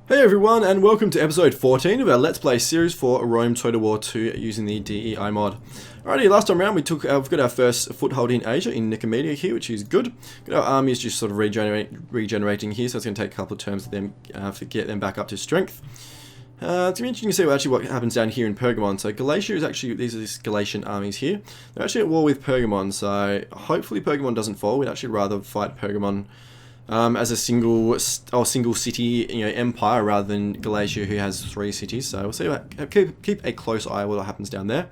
Hey everyone, and welcome to episode 14 of our Let's Play series for Rome Total War 2 using the DEI mod. Alrighty, last time around we've got our first foothold in Asia, in Nicomedia here, which is good. Our army is just sort of regenerating here, so it's going to take a couple of turns for them to get them back up to strength. It's going to be interesting to see what happens down here in Pergamon. So Galatia is actually, these are these Galatian armies here. They're actually at war with Pergamon, so hopefully Pergamon doesn't fall. We'd actually rather fight Pergamon as a single city, empire, rather than Galatia, who has 3 cities. So we'll see. Keep a close eye on what happens down there.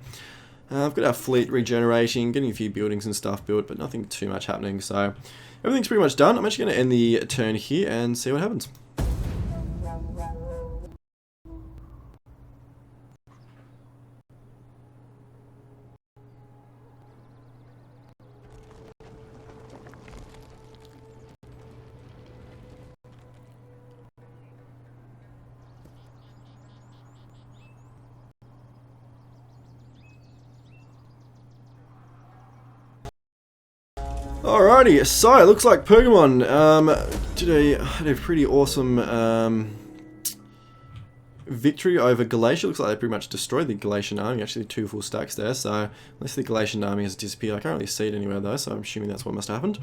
I've got our fleet regenerating, getting a few buildings and stuff built, but nothing too much happening. So everything's pretty much done. I'm actually going to end the turn here and see what happens. Alrighty, so it looks like Pergamon had a pretty awesome victory over Galatia. Looks like they pretty much destroyed the Galatian army. Actually, 2 full stacks there, so unless the Galatian army has disappeared, I can't really see it anywhere though, so I'm assuming that's what must have happened.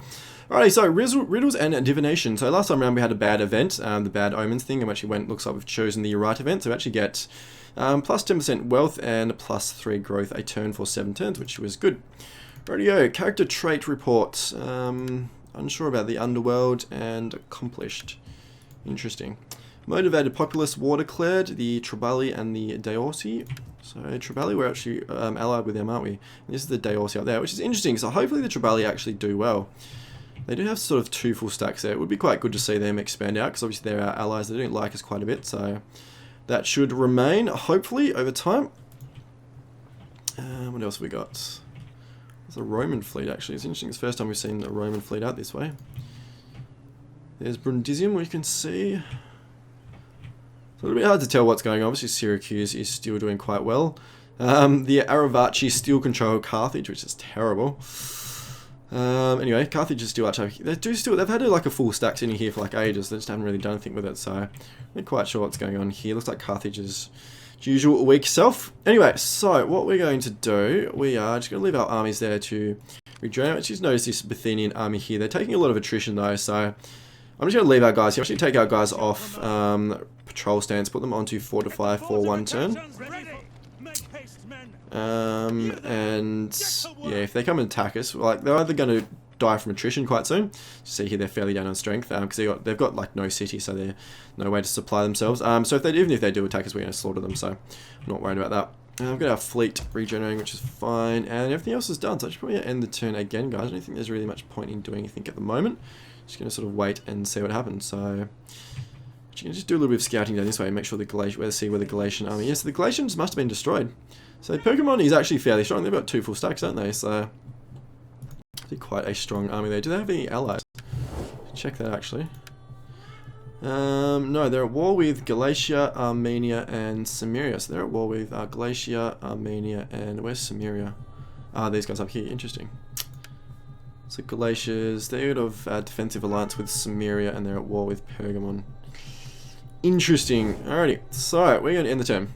Alrighty, so riddles and divination. So last time around we had a bad event, the bad omens thing, and actually looks like we've chosen the right event, so we actually get plus 10% wealth and plus 3 growth a turn for 7 turns, which was good. Rightio, character trait report. Unsure about the underworld and accomplished. Interesting. Motivated populace, war declared, the Tribali and the Deorsi. So Tribali, we're actually allied with them, aren't we? And this is the Deorsi up there, which is interesting. So hopefully the Tribali actually do well. They do have sort of 2 full stacks there. It would be quite good to see them expand out, because obviously they're our allies. They don't like us quite a bit, so that should remain, hopefully, over time. What else have we got? There's a Roman fleet, actually. It's interesting. It's the first time we've seen a Roman fleet out this way. There's Brundisium, where you can see. It's a little bit hard to tell what's going on. Obviously, Syracuse is still doing quite well. The Aravaci still control Carthage, which is terrible. Anyway, Carthage is still actually... They've had like a full stack sitting here for like ages. They just haven't really done anything with it, so I'm not quite sure what's going on here. Looks like Carthage is usual weak self. Anyway, so what we're going to do, we are just going to leave our armies there to regenerate. Just notice this Bithynian army here. They're taking a lot of attrition though, so I'm just going to leave our guys here. Actually take our guys off patrol stance, put them onto fortify for 1 turn. And yeah, if they come and attack us, like they're either going to die from attrition quite soon. See here, they're fairly down on strength because they've got like no city, so they're no way to supply themselves. So even if they do attack us, we're going to slaughter them. So I'm not worried about that. I've got our fleet regenerating, which is fine, and everything else is done. So I should probably end the turn again, guys. I don't think there's really much point in doing anything at the moment. Just going to sort of wait and see what happens. So you can just do a little bit of scouting down this way and make sure see where the Galatian army is. So the Galatians must have been destroyed. So Pergamon is actually fairly strong. They've got 2 full stacks, don't they? So quite a strong army there. Do they have any allies? Check that actually. No, they're at war with Galatia, Armenia, and Samaria. So they're at war with Galatia, Armenia, and where's Samaria? These guys up here. Interesting. So Galatia's, they're out of defensive alliance with Samaria, and they're at war with Pergamon. Interesting. Alrighty. So we're going to end the turn.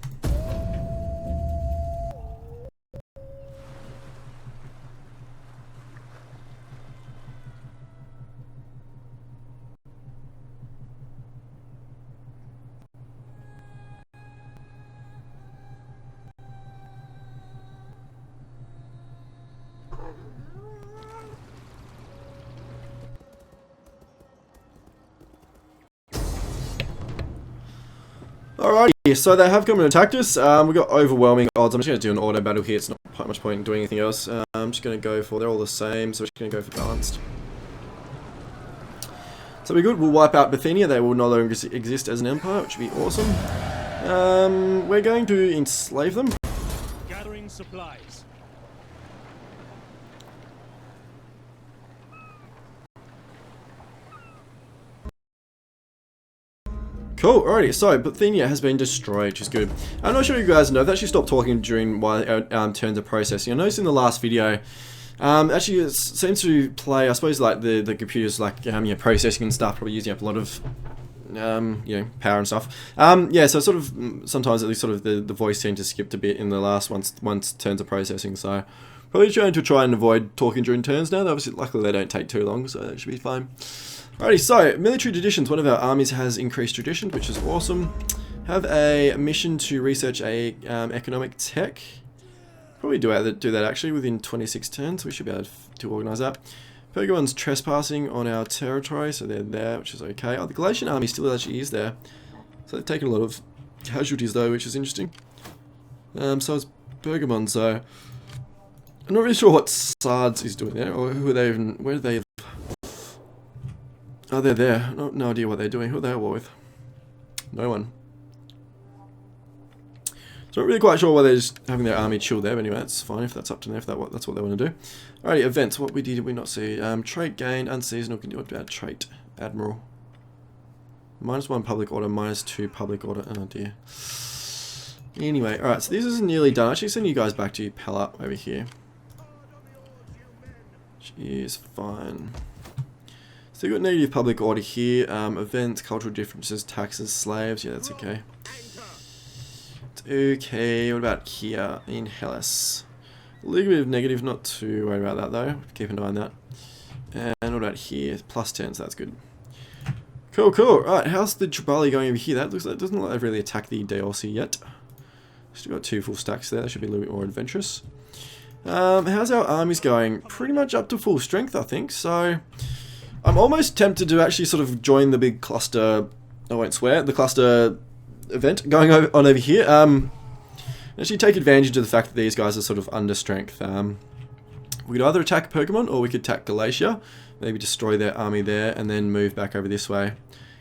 Alrighty, so they have come and attacked us. We've got overwhelming odds. I'm just going to do an auto battle here. It's not quite much point in doing anything else. I'm just going to go for, they're all the same, so we're just going to go for balanced. So we're good. We'll wipe out Bithynia. They will no longer exist as an empire, which would be awesome. We're going to enslave them. Gathering supplies. Cool, alrighty, so Bithynia has been destroyed, which is good. I'm not sure you guys know, I've actually stopped talking during while our turns of processing. I noticed in the last video, Actually, it seems to play, I suppose, like the computers, like processing and stuff, probably using up a lot of you know, power and stuff. Yeah, so sort of sometimes at least sort of the voice seems to skip a bit in the last once turns are processing. So probably trying to try and avoid talking during turns now. Obviously, luckily they don't take too long, so that should be fine. Alrighty, so military traditions. One of our armies has increased tradition, which is awesome. Have a mission to research a economic tech. Probably do that actually within 26 turns. We should be able to organise that. Pergamon's trespassing on our territory, so they're there, which is okay. Oh, the Galatian army still actually is there. So they've taken a lot of casualties though, which is interesting. So it's Pergamon, so I'm not really sure what Sards is doing there, or who are they even, where do they live? Oh, they're there. No idea what they're doing. Who are they at war with? No one. So I'm not really quite sure why they're just having their army chill there, but anyway, that's fine if that's up to them, if that's what they want to do. Alrighty, events. What did we not see? Trait gained, unseasonal, can do about trait. Admiral. -1 public order, -2 public order. Oh dear. Anyway, alright, so this is nearly done. I'll actually send you guys back to Pella over here. Which is fine. So you've got negative public order here. Events, cultural differences, taxes, slaves. Yeah, that's okay. Okay, what about here in Hellas? A little bit of negative, not too worried about that though. Keep an eye on that. And what about here? +10, so that's good. Cool, cool. Alright, how's the Tribali going over here? That looks like it doesn't look like they've really attacked the DLC yet. Still got 2 full stacks there. That should be a little bit more adventurous. How's our armies going? Pretty much up to full strength, I think. So I'm almost tempted to actually sort of join the big cluster. I won't swear. The cluster event going on over here. Actually take advantage of the fact that these guys are sort of under strength. We could either attack Pergamon or we could attack Galatia, maybe destroy their army there and then move back over this way,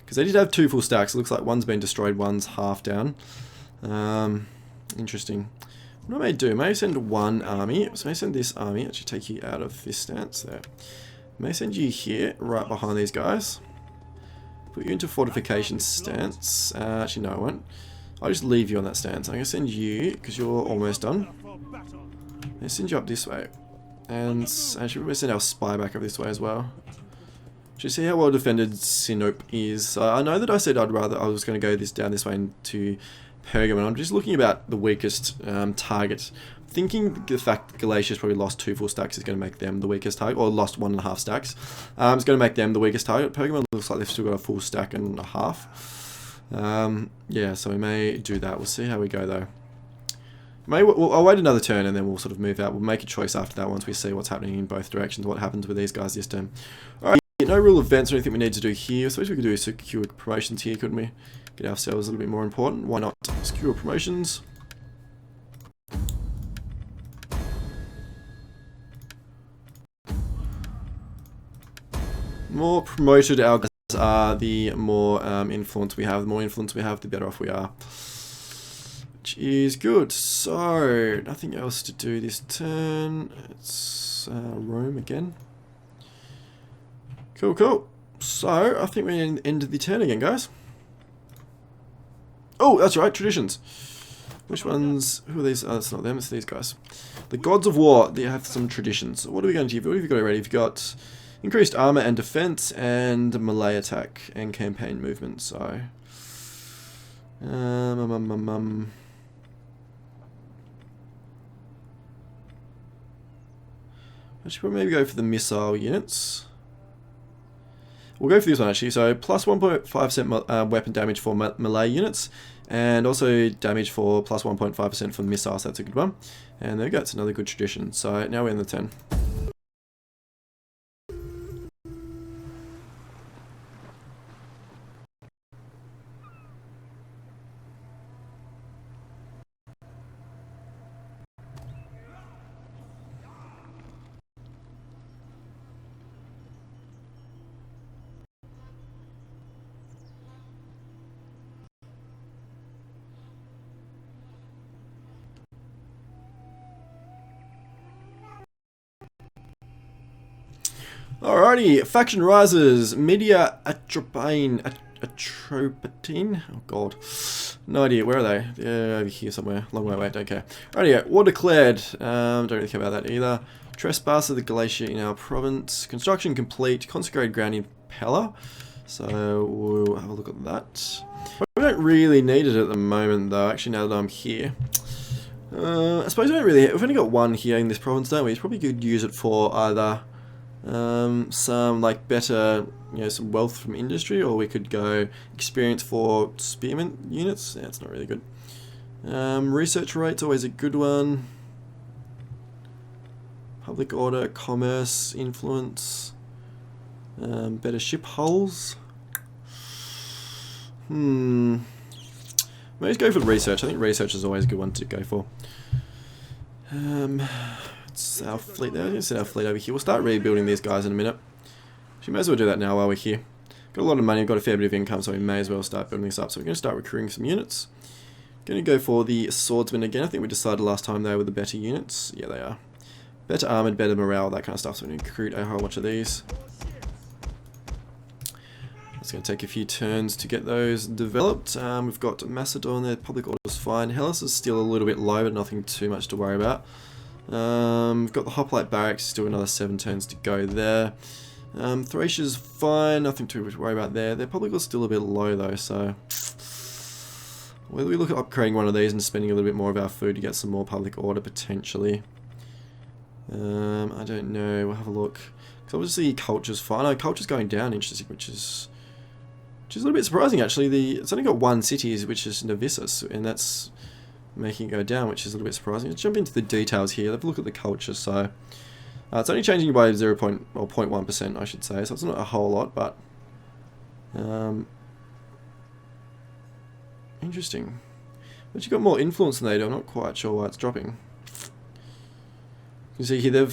because they did have 2 full stacks. It looks like one's been destroyed, one's half down. Interesting. What I may do, I may send one army, so I may send this army, actually take you out of this stance there. I may send you here, right behind these guys. Put you into fortification stance. Actually, no, I won't. I'll just leave you on that stance. I'm going to send you, because you're almost done. I'm going to send you up this way. And actually, we're send our spy back over this way as well. Do you see how well defended Sinope is? I know that I said I was going to go down this way into Pergamon. I'm just looking about the weakest target. Thinking the fact that Galatia's probably lost 2 full stacks is going to make them the weakest target, or lost 1.5 stacks. It's going to make them the weakest target. Pergamon looks like they've still got a full stack and a half. Yeah, so we may do that. We'll see how we go though. I'll wait another turn and then we'll sort of move out. We'll make a choice after that once we see what's happening in both directions, what happens with these guys this turn. Alright, no real events or anything we need to do here. So I suppose we could do secure promotions here, couldn't we? Get ourselves a little bit more important. Why not? Secure promotions. More promoted our guys are, the more influence we have. The more influence we have, the better off we are. Which is good. So, nothing else to do this turn. It's Rome again. Cool, cool. So, I think we're at the end of the turn again, guys. Oh, that's right, traditions. Which ones? Who are these? Oh, that's not them, it's these guys. The Gods of War, they have some traditions. So what are we going to give? What have you got already? You've got increased armor and defense, and melee attack, and campaign movement. So, I should probably maybe go for the missile units. We'll go for this one actually. So plus 1.5% weapon damage for melee units, and also damage for plus 1.5% for missiles. That's a good one. And there we go. It's another good tradition. So now we're in the 10. Alrighty, faction rises. Media Atropine. Oh god. No idea, where are they? They're over here somewhere. Long way away, don't care. Alrighty, war declared. Don't really care about that either. Trespass of the Galatia in our province. Construction complete. Consecrated ground in Pella. So we'll have a look at that. I don't really need it at the moment though, actually, now that I'm here. I suppose we don't really, we've only got one here in this province, don't we? It's probably good to use it for either some like better, some wealth from industry, or we could go experience for spearmint units. Yeah, it's not really good. Research rate's always a good one. Public order, commerce, influence, better ship hulls. Maybe let's go for research. I think research is always a good one to go for. It's our fleet there. Let's set our fleet over here. We'll start rebuilding these guys in a minute. We may as well do that now while we're here. Got a lot of money, got a fair bit of income, so we may as well start building this up. So we're going to start recruiting some units. Going to go for the swordsmen again. I think we decided last time they were the better units. Yeah, they are. Better armored, better morale, that kind of stuff. So we're going to recruit a whole bunch of these. It's going to take a few turns to get those developed. We've got Macedon there, public order's fine. Hellas is still a little bit low, but nothing too much to worry about. We've got the Hoplite Barracks, still another 7 turns to go there. Thracia's fine, nothing too much to worry about there. Their public order's still a bit low though, so whether we look at upgrading one of these and spending a little bit more of our food to get some more public order potentially. I don't know, we'll have a look. Because obviously culture's fine. No, culture's going down, interesting, which is a little bit surprising actually. It's only got one city, which is Novissus, and that's making it go down, which is a little bit surprising. Let's jump into the details here. Have a look at the culture. So it's only changing by 0.1%, I should say. So it's not a whole lot, but interesting. But you've got more influence than they do. I'm not quite sure why it's dropping. You see here, the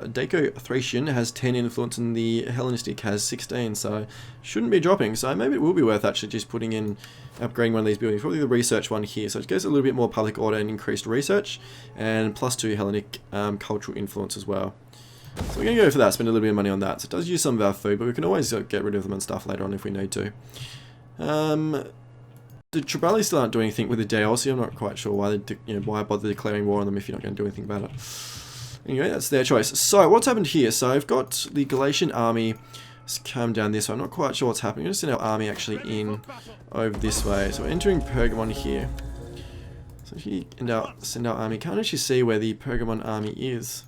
Daco-Thracian has 10 influence and the Hellenistic has 16, so shouldn't be dropping. So maybe it will be worth actually just putting in, upgrading one of these buildings. Probably the research one here. So it gives a little bit more public order and increased research, and +2 Hellenic cultural influence as well. So we're going to go for that, spend a little bit of money on that. So it does use some of our food, but we can always get rid of them and stuff later on if we need to. The Tribali still aren't doing anything with the DLC. I'm not quite sure why why bother declaring war on them if you're not going to do anything about it. Anyway, that's their choice. So what's happened here? So I've got the Galatian army has come down this way. I'm not quite sure what's happening. I'm going to send our army actually in over this way. So we're entering Pergamon here. So if you send our army, can't actually see where the Pergamon army is.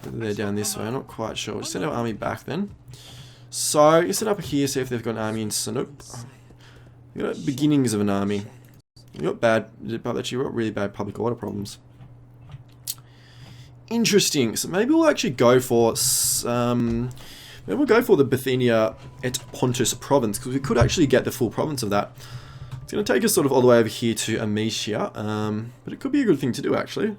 Whether they're down this way, I'm not quite sure. We'll send our army back then. So you set up here, see if they've got an army in Sanook. You've got beginnings of an army. You've got really bad public order problems. Interesting. So maybe we'll actually go for the Bithynia et Pontus province, because we could actually get the full province of that. It's going to take us sort of all the way over here to Ametia, but it could be a good thing to do actually.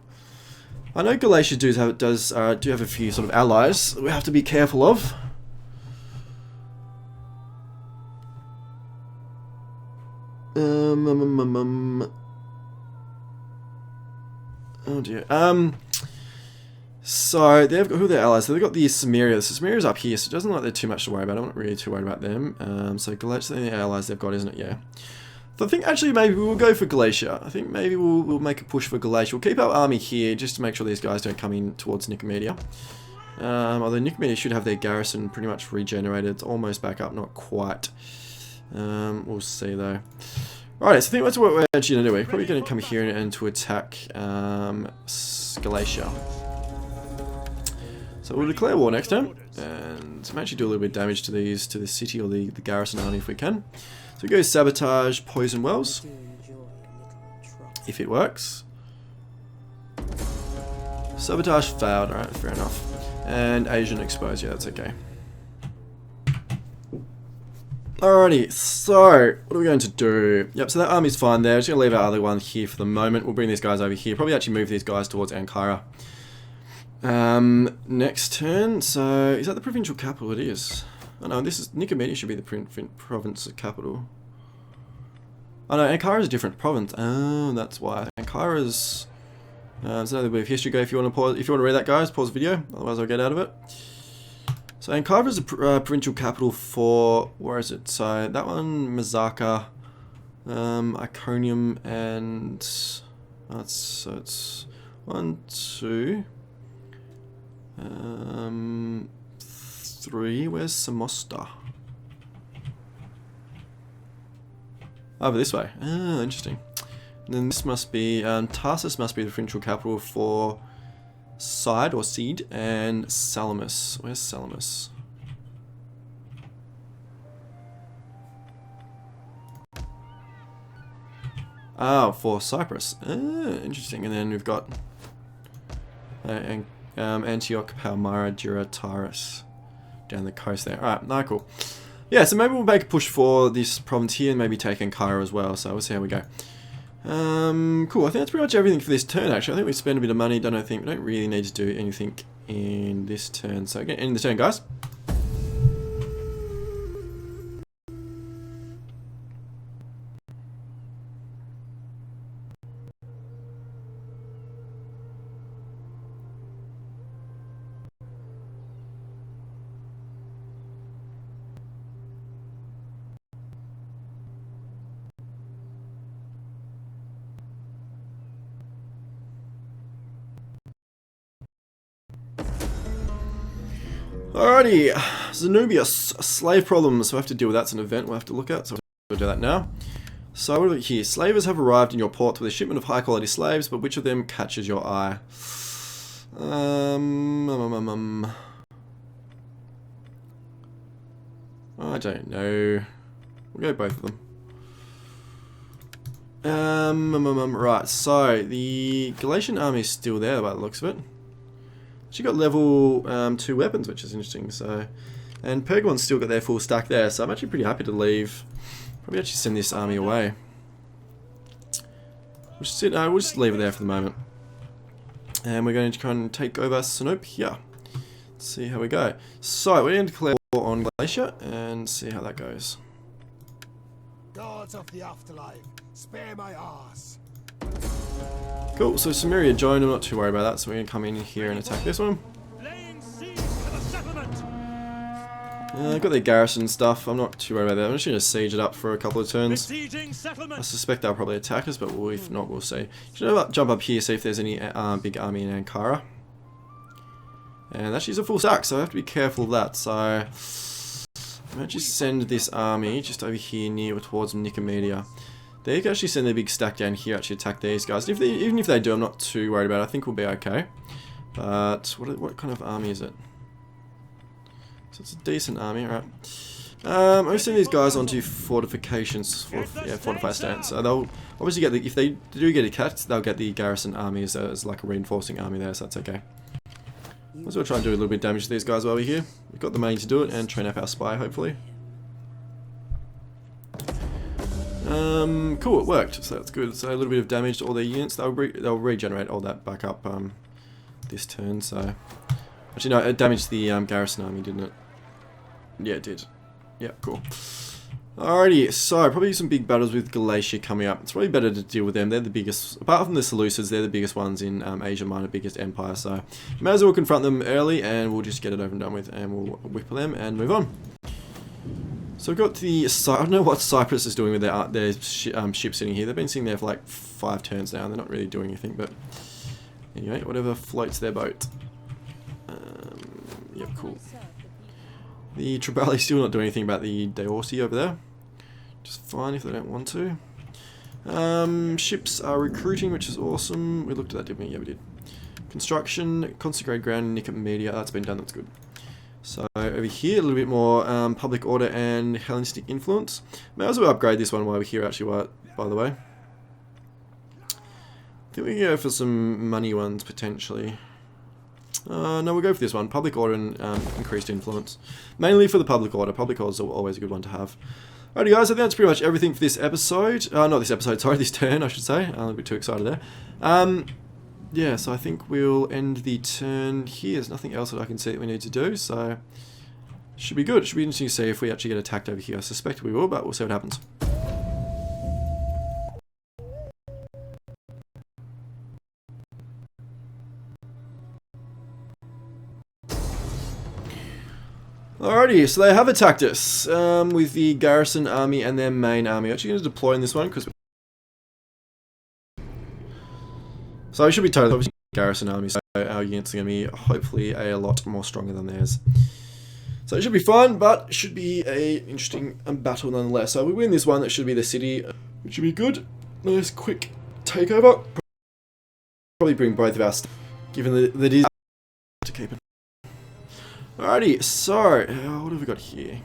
I know Galatia do have a few sort of allies that we have to be careful of. Oh dear. So they've got, who are their allies? So they've got the Samaria. The Samaria's up here, so it doesn't look like they're too much to worry about. I'm not really too worried about them. So Galatia, the allies they've got, isn't it? Yeah. So I think actually maybe we'll go for Galatia. I think maybe we'll make a push for Galatia. We'll keep our army here just to make sure these guys don't come in towards Nicomedia. Although Nicomedia should have their garrison pretty much regenerated. It's almost back up, not quite. We'll see though. Alright, so I think that's what we're actually going to do. We're probably going to come here and to attack Galatia. So we'll declare war next turn, and actually do a little bit of damage to the city or the garrison army if we can. So we go sabotage, poison wells, if it works. Sabotage failed, alright, fair enough. And Asian exposed, yeah, that's okay. Alrighty, so what are we going to do? Yep, so that army's fine there. Just going to leave our other one here for the moment. We'll bring these guys over here. Probably actually move these guys towards Ankara. Next turn, so is that the provincial capital? It is. Oh no, this is Nicomedia should be the province capital. Oh no, Ankara is a different province. Oh, that's why. Ankara's. There's another bit of history. Go if you want to pause. If you want to read that, guys, pause the video. Otherwise, I'll get out of it. So Ankara is a provincial capital for, where is it? So that one, Mazaka, Iconium, and it's 1, 2, 3. Where's Samosta? Over this way. Ah, interesting. And then this must be, Tarsus must be the provincial capital for Side or Seed, and Salamis. Where's Salamis? Oh, for Cyprus. Ah, interesting. And then we've got Antioch, Palmyra, Dura, Tyrus down the coast there. Alright, no, cool. Yeah, so maybe we'll make a push for this province here and maybe take Ankara as well. So we'll see how we go. Cool. I think that's pretty much everything for this turn, actually. I think we spent a bit of money. We don't really need to do anything in this turn. So again, end the turn, guys. Alrighty, Zenubius, slave problems. So we have to deal with that. It's an event we'll have to look at, so we'll do that now. So what do we here? Slavers have arrived in your port with a shipment of high quality slaves, but which of them catches your eye? I don't know. We'll go both of them. Right, so the Galatian army is still there by the looks of it. She got level 2 weapons, which is interesting. So, and Pergamon's still got their full stack there. So I'm actually pretty happy to leave. Probably actually send this army away. We'll just leave it there for the moment. And we're going to try and take over Sinopia. Let's see how we go. So we're going to declare war on Galatia and see how that goes. Gods of the afterlife, spare my ass. Cool, so Samaria joined, I'm not too worried about that, so we're going to come in here and attack this one. Got their garrison stuff, I'm not too worried about that, I'm just going to siege it up for a couple of turns. I suspect they'll probably attack us, but if not, we'll see. Should jump up here, see if there's any big army in Ankara. And actually it's a full stack, so I have to be careful of that, so I'm going to just send this army just over here near towards Nicomedia. They can actually send their big stack down here, actually attack these guys. Even if they do, I'm not too worried about it. I think we'll be okay. But what kind of army is it? So it's a decent army, right? I'm going to send these guys onto fortifications, fortify stance. So they'll obviously get if they do get attacked, they'll get the garrison army as like a reinforcing army there, so that's okay. Might as well try and do a little bit of damage to these guys while we're here. We've got the money to do it and train up our spy, hopefully. Cool, it worked, so that's good. So a little bit of damage to all their units. They'll regenerate all that back up this turn. So actually, no, it damaged the garrison army, didn't it? Yeah, it did. Yeah, cool. Alrighty, so probably some big battles with Galatia coming up. It's probably better to deal with them. They're the biggest, apart from the Seleucids, they're the biggest ones in Asia Minor, biggest empire. So may as well confront them early, and we'll just get it over and done with, and we'll whip them and move on. So we've got the, I don't know what Cyprus is doing with their ship sitting here. They've been sitting there for like 5 turns now, and they're not really doing anything, but anyway, whatever floats their boat. Yep, cool. The Tribali's still not doing anything about the Deorsi over there. Just fine if they don't want to. Ships are recruiting, which is awesome. We looked at that, didn't we? Yeah, we did. Construction, consecrated ground, Nicomedia. That's been done, that's good. So over here, a little bit more public order and Hellenistic influence. May as well upgrade this one while we're here, actually, by the way. I think we can go for some money ones, potentially. No, we'll go for this one. Public order and increased influence. Mainly for the public order. Public order is always a good one to have. Alrighty guys, I think that's pretty much everything for this episode. Not this episode, sorry, this turn, I should say. I'm a little bit too excited there. Yeah, so I think we'll end the turn here. There's nothing else that I can see that we need to do, so should be good. It should be interesting to see if we actually get attacked over here. I suspect we will, but we'll see what happens. Alrighty, so they have attacked us with the garrison army and their main army. I'm actually going to deploy in this one because so we should be totally obviously garrison army, so our units are going to be hopefully a lot more stronger than theirs. So So it should be fun, but it should be a interesting battle nonetheless. So we win this one, that should be the city, which should be good. Nice quick takeover. Probably bring both of us, given the to keep it. Alrighty, so what have we got here?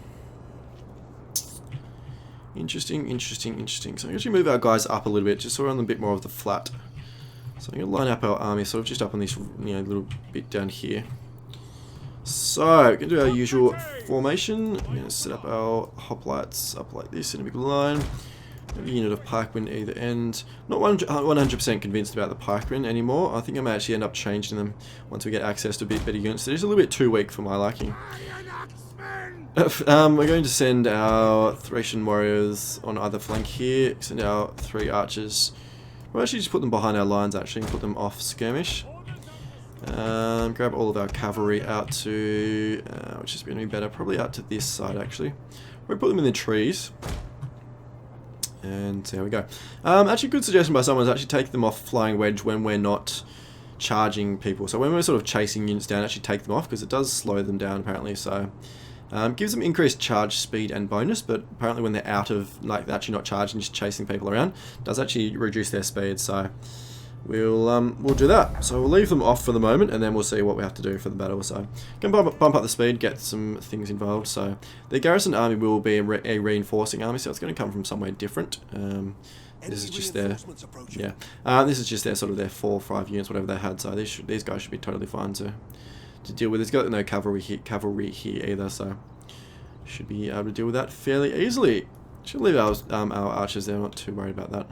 Interesting. So I'm actually move our guys up a little bit, just so we're on a bit more of the flat. So I'm going to line up our army sort of just up on this, little bit down here. So we're going to do our usual formation. We're going to set up our hoplites up like this in a big line. A unit of pikemen either end. Not 100% convinced about the pikemen anymore. I think I may actually end up changing them once we get access to a bit better units. They're just a little bit too weak for my liking. We're going to send our Thracian warriors on either flank here. Send our 3 archers. We'll actually just put them behind our lines actually and put them off skirmish. Grab all of our cavalry out to, which is going to be better, probably out to this side actually. We'll put them in the trees. And there we go. Actually, good suggestion by someone is actually take them off flying wedge when we're not charging people. So when we're sort of chasing units down, actually take them off because it does slow them down apparently. So gives them increased charge speed and bonus, but apparently when they're out of like actually not charging, just chasing people around, does actually reduce their speed. So we'll do that. So we'll leave them off for the moment, and then we'll see what we have to do for the battle. So can bump up the speed, get some things involved. So the garrison army will be a reinforcing army, so it's going to come from somewhere different. This is just their this is just their sort of their 4 or 5 units, whatever they had. So these guys should be totally fine to deal with. It's got no cavalry here either, so should be able to deal with that fairly easily. Should leave our archers there. I'm not too worried about that.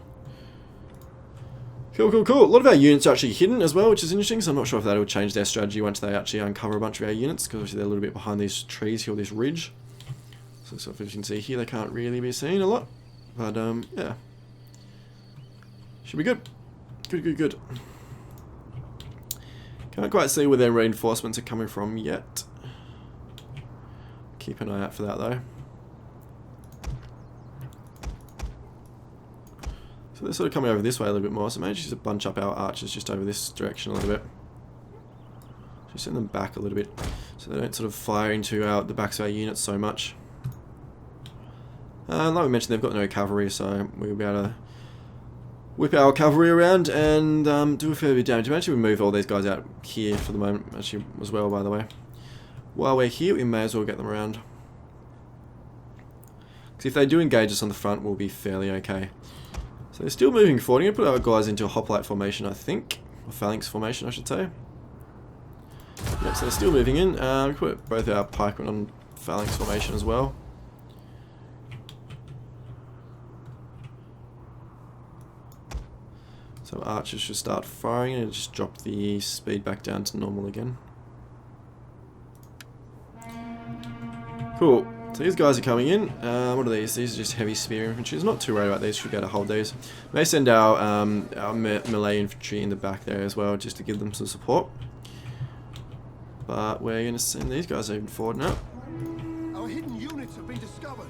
Cool. A lot of our units are actually hidden as well, which is interesting, so I'm not sure if that will change their strategy once they actually uncover a bunch of our units, because obviously they're a little bit behind these trees here, or this ridge. So as you can see here, they can't really be seen a lot. But, yeah. Should be good. Good. Can't quite see where their reinforcements are coming from yet. Keep an eye out for that, though. So they're sort of coming over this way a little bit more, so maybe just bunch up our archers just over this direction a little bit. Just send them back a little bit, so they don't sort of fire into the backs of our units so much. Like we mentioned, they've got no cavalry, so we'll be able to whip our cavalry around and do a fair bit of damage. Eventually we move all these guys out here for the moment, actually, as well, by the way. While we're here, we may as well get them around. Because if they do engage us on the front, we'll be fairly okay. So they're still moving forward. I'm going to put our guys into a hoplite formation, I think. Or phalanx formation, I should say. Yep, so they're still moving in. We put both our pikemen on phalanx formation as well. So archers should start firing and just drop the speed back down to normal again. Cool. So these guys are coming in. What are these? These are just heavy spear infantry. Not too worried about these. Should be able to hold these. May send our melee infantry in the back there as well, just to give them some support. But we're going to send these guys even forward now. Our hidden units have been discovered.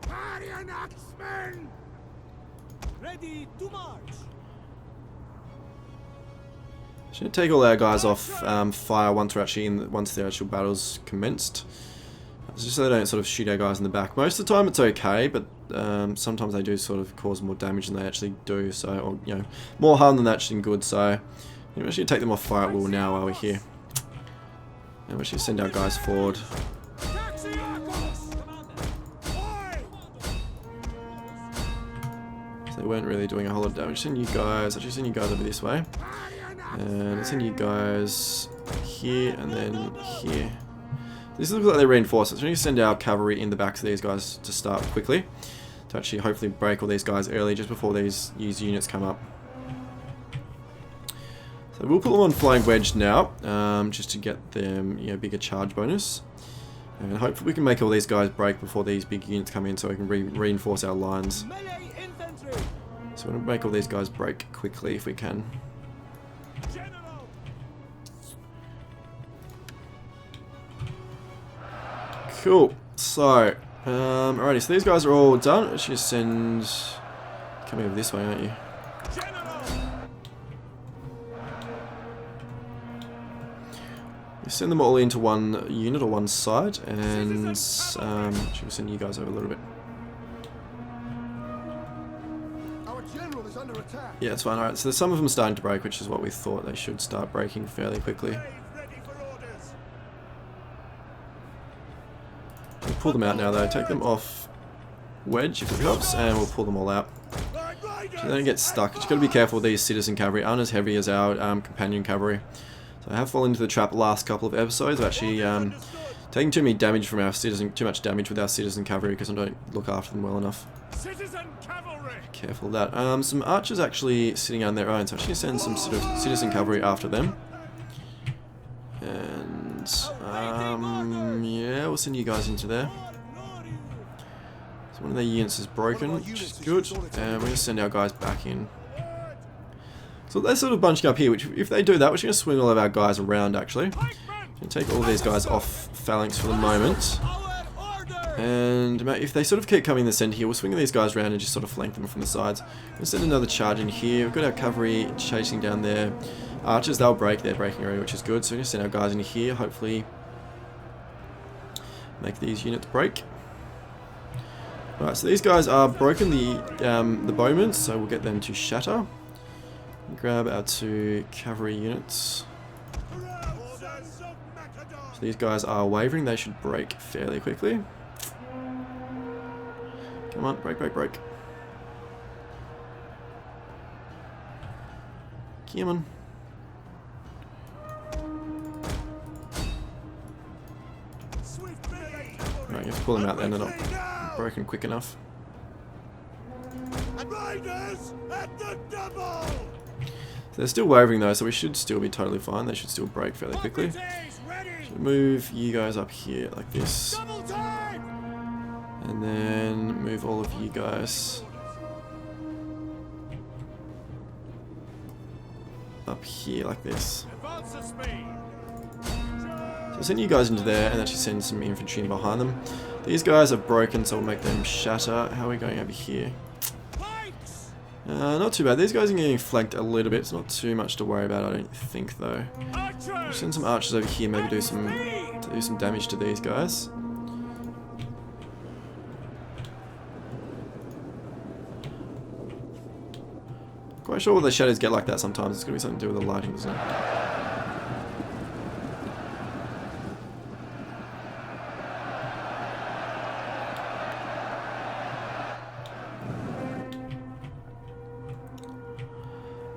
Guardian Axemen! Ready to march. Should take all our guys off fire once we're actually once the actual battle's commenced. It's just so they don't sort of shoot our guys in the back. Most of the time it's okay, but sometimes they do sort of cause more damage than they actually do. So, or more harm than actually good. So, we should take them off fire at will now while we're here, and we should send our guys forward. So they weren't really doing a whole lot of damage. Send you guys. Actually, send you guys over this way. And send you guys here and then here. This looks like they're reinforced. So we need to send our cavalry in the backs of these guys to start quickly. To actually hopefully break all these guys early just before these units come up. So we'll put them on flying wedge now, just to get them bigger charge bonus. And hopefully we can make all these guys break before these big units come in so we can reinforce our lines. So we're going to make all these guys break quickly if we can. Cool. So, alrighty. So these guys are all done. Let's just send. Coming over this way, aren't you? send them all into one unit or one side, and should we send you guys over a little bit? Our general is under attack. Yeah, it's fine. Alright, so some of them starting to break, which is what we thought they should start breaking fairly quickly. We'll pull them out now though, take them off wedge if it helps, and we'll pull them all out. So they don't get stuck. Just gotta be careful, these citizen cavalry aren't as heavy as our companion cavalry. So I have fallen into the trap the last couple of episodes of actually taking too much damage with our citizen cavalry because I don't look after them well enough. Citizen cavalry. Careful of that. Some archers actually sitting on their own, so I'm actually going to send some sort of citizen cavalry after them. And yeah, we'll send you guys into there. So one of their units is broken, which is good, and we're going to send our guys back in. So they're sort of bunching up here, which if they do that, we're just going to swing all of our guys around actually. Going to take all these guys off phalanx for the moment. And if they sort of keep coming in the centre here, we'll swing these guys around and just sort of flank them from the sides. We'll send another charge in here. We've got our cavalry chasing down there. Archers, they'll break. They're breaking already, which is good. So we're going to send our guys in here, hopefully make these units break. Alright, so these guys are broken, the bowmen, so we'll get them to shatter. Grab our 2 cavalry units. So these guys are wavering, they should break fairly quickly. Come on, break, break, break. Come on. Right, you have to pull them out then, they're not broken quick enough. Riders at the double. So they're still wavering though, so we should still be totally fine. They should still break fairly quickly. Should move you guys up here like this. And then move all of you guys up here like this. So send you guys into there and actually send some infantry in behind them. These guys are broken, so we'll make them shatter. How are we going over here? Not too bad. These guys are getting flanked a little bit. It's not too much to worry about, I don't think, though. We'll send some archers over here, maybe do some damage to these guys. Quite sure what the shadows get like that sometimes. It's going to be something to do with the lighting, isn't it?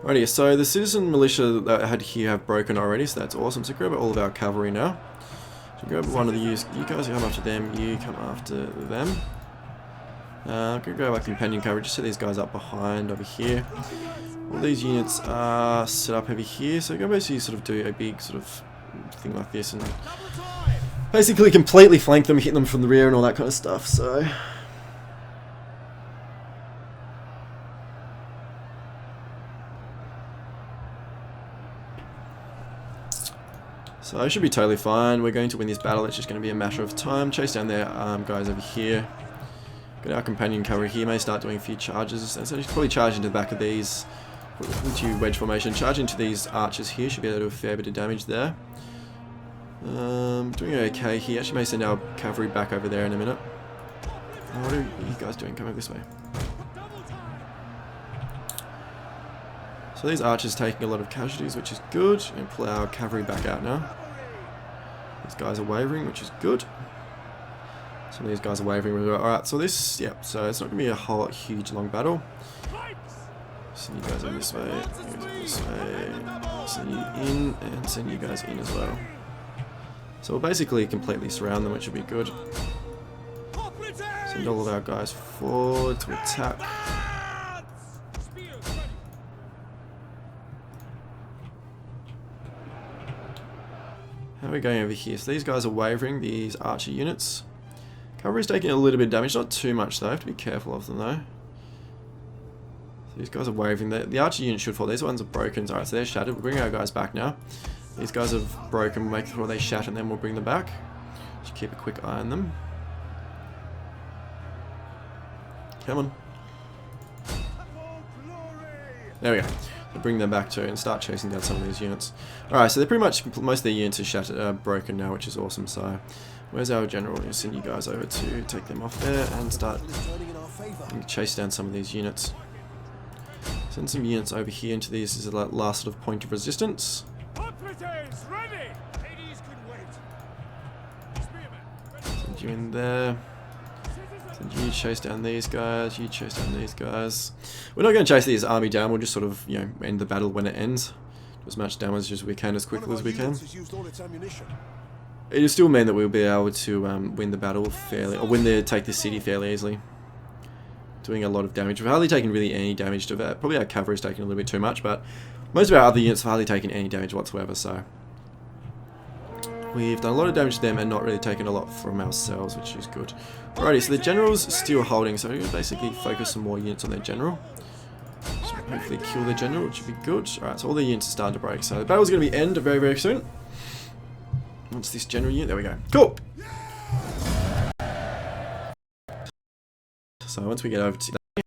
Alrighty, so the citizen militia that I had here have broken already, so that's awesome. So grab all of our cavalry now. So grab one of you guys come after them, you come after them. Go grab our companion cavalry, just set these guys up behind over here. All these units are set up over here, so go basically sort of do a big sort of thing like this and basically completely flank them, hit them from the rear and all that kind of stuff, so... So I should be totally fine. We're going to win this battle. It's just going to be a matter of time. Chase down their guys over here. Got our companion cavalry here. May start doing a few charges. And so just probably charge into the back of these. Into wedge formation. Charge into these archers here. Should be able to do a fair bit of damage there. Doing okay here. Actually may send our cavalry back over there in a minute. What are you guys doing? Come over this way. So these archers taking a lot of casualties, which is good. And pull our cavalry back out now. These guys are wavering, which is good. Some of these guys are wavering really well. Alright, so this, yep, so it's not going to be a whole huge long battle. Send you guys in this way, you guys this way, send you in, and send you guys in as well. So we'll basically completely surround them, which will be good. Send all of our guys forward to attack. How are we going over here? So these guys are wavering, these archer units. Cavalry's taking a little bit of damage, not too much though, I have to be careful of them though. So these guys are wavering, the archer units should fall, these ones are broken, alright, so they're shattered, we'll bring our guys back now. These guys have broken, we'll make sure they shatter and then we'll bring them back. Just keep a quick eye on them. Come on. There we go. bring them back to and start chasing down some of these units. Alright, so they're pretty much, most of their units are shattered, broken now, which is awesome. So, where's our general? We'll send you guys over to take them off there and start and chase down some of these units. Send some units over here into these as a last sort of point of resistance. Send you in there. Send you chase down these guys. You chase down these guys. We're not going to chase these army down. We'll just sort of, you know, end the battle when it ends. Do as much damage as we can, as quickly as we can. It will still mean that we'll be able to win the battle fairly, or take the city fairly easily. Doing a lot of damage. We've hardly taken really any damage to that. Probably our cavalry's taken a little bit too much, but most of our other units have hardly taken any damage whatsoever, so we've done a lot of damage to them and not really taken a lot from ourselves, which is good. Alrighty, so the general's still holding, so we're going to basically focus some more units on their general. So hopefully kill the general, which would be good. Alright, so all the units are starting to break, so the battle's going to be end very, very soon. Once this general unit, there we go. Cool! So once we get over to that,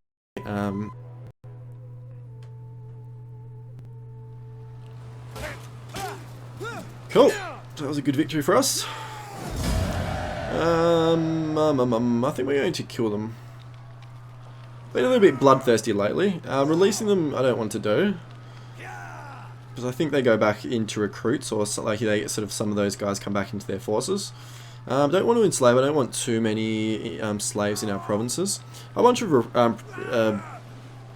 cool. That was a good victory for us. I think we're going to kill them. Been a little bit bloodthirsty lately. Releasing them, I don't want to do, because I think they go back into recruits, or like they get sort of some of those guys come back into their forces. Don't want to enslave. I don't want too many slaves in our provinces. A bunch of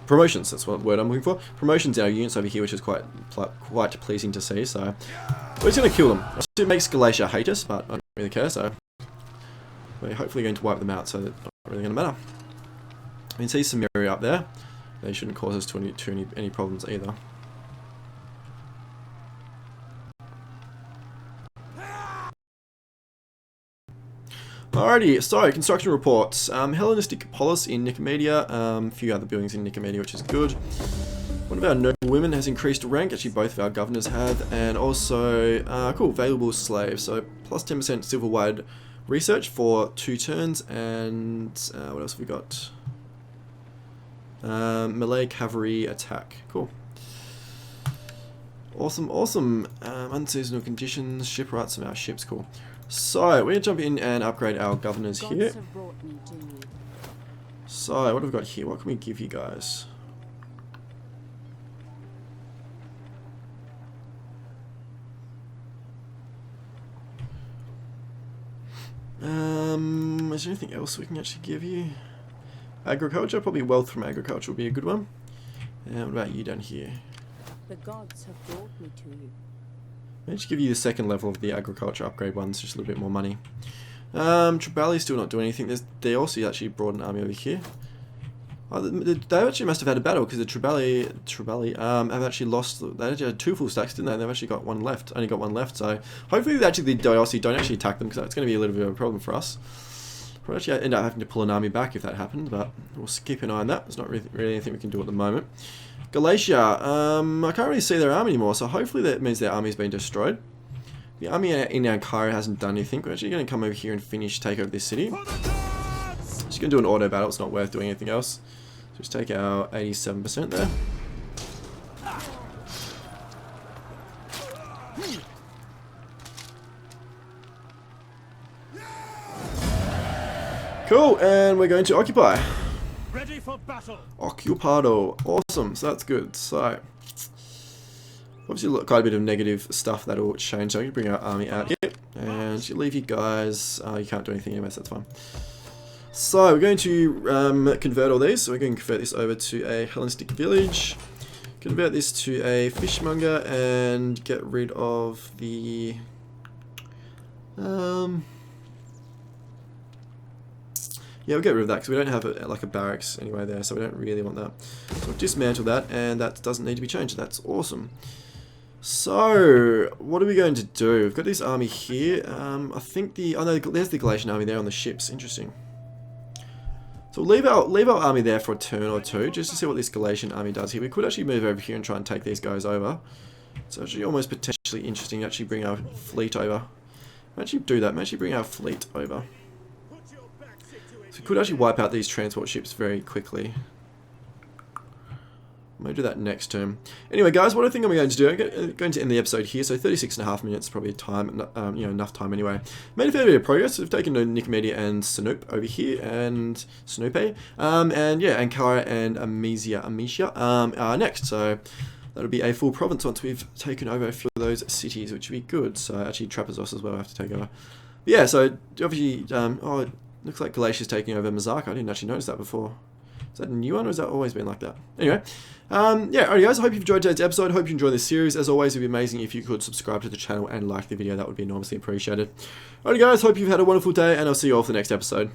promotions. That's what word I'm looking for. Promotions in our units over here, which is quite pleasing to see. So we're just going to kill them. It makes Galatia hate us, but I don't really care. So we're hopefully going to wipe them out. So it's not really going to matter. I can see Samaria up there. They shouldn't cause us any problems either. Alrighty, so construction reports. Hellenistic polis in Nicomedia, a few other buildings in Nicomedia, which is good. One of our noble women has increased rank, actually both of our governors have, and also, cool, valuable slaves, so plus 10% civil-wide research for 2 turns, and what else have we got? Melee cavalry attack, cool. Awesome, awesome. Unseasonal conditions, shipwrights of our ships, cool. So, we're going to jump in and upgrade our governors here. So, what have we got here? What can we give you guys? Is there anything else we can actually give you? Agriculture, probably wealth from agriculture would be a good one. And what about you down here? The gods have brought me to you. I'll just give you the second level of the agriculture upgrade ones, just a little bit more money. Tribali's still not doing anything. They also actually brought an army over here. Oh, they actually must have had a battle, because the Tribali have actually lost. They actually had 2 full stacks, didn't they? They've actually got one left. Only got one left. So hopefully, the Diossi don't actually attack them, because that's going to be a little bit of a problem for us. We'll actually end up having to pull an army back if that happened, but we'll keep an eye on that. There's not really anything we can do at the moment. Galatia, I can't really see their army anymore, so hopefully that means their army's been destroyed. The army in Ankara hasn't done anything. We're actually going to come over here and take over this city. Just going to do an auto battle. It's not worth doing anything else. So just take our 87% there. Cool, and we're going to occupy. Ready for battle. Occupado. Awesome, so that's good. So, obviously quite a bit of negative stuff that will change. So, you bring our army out here, and you leave you guys. You can't do anything anyway, so that's fine. So, we're going to convert all these. So, we're going to convert this over to a Hellenistic village. Convert this to a fishmonger, and get rid of the... yeah, we'll get rid of that because we don't have like a barracks anyway there, so we don't really want that. So we've dismantled that, and that doesn't need to be changed. That's awesome. So, what are we going to do? We've got this army here. I think oh no, there's the Galatian army there on the ships. Interesting. So we'll leave our army there for a turn or two, just to see what this Galatian army does here. We could actually move over here and try and take these guys over. It's actually almost potentially interesting to actually bring our fleet over. Actually do that. Actually bring our fleet over. So we could actually wipe out these transport ships very quickly. I might do that next term. Anyway, guys, what I think I'm going to do, I'm going to end the episode here. So 36.5 minutes, probably time, enough time anyway. Made a fair bit of progress. We've taken Nicomedia and Sinope over here, and Sinope, and yeah, Ankara and Amicia next. So that'll be a full province once we've taken over a few of those cities, which would be good. So actually, Trapezoros as well, I have to take over. But yeah, so obviously, oh, it looks like Galatia's taking over Mazaka. I didn't actually notice that before. Is that a new one, or has that always been like that? Anyway, yeah, alright guys, I hope you've enjoyed today's episode. I hope you enjoyed this series. As always, it would be amazing if you could subscribe to the channel and like the video. That would be enormously appreciated. Alright guys, hope you've had a wonderful day, and I'll see you all for the next episode.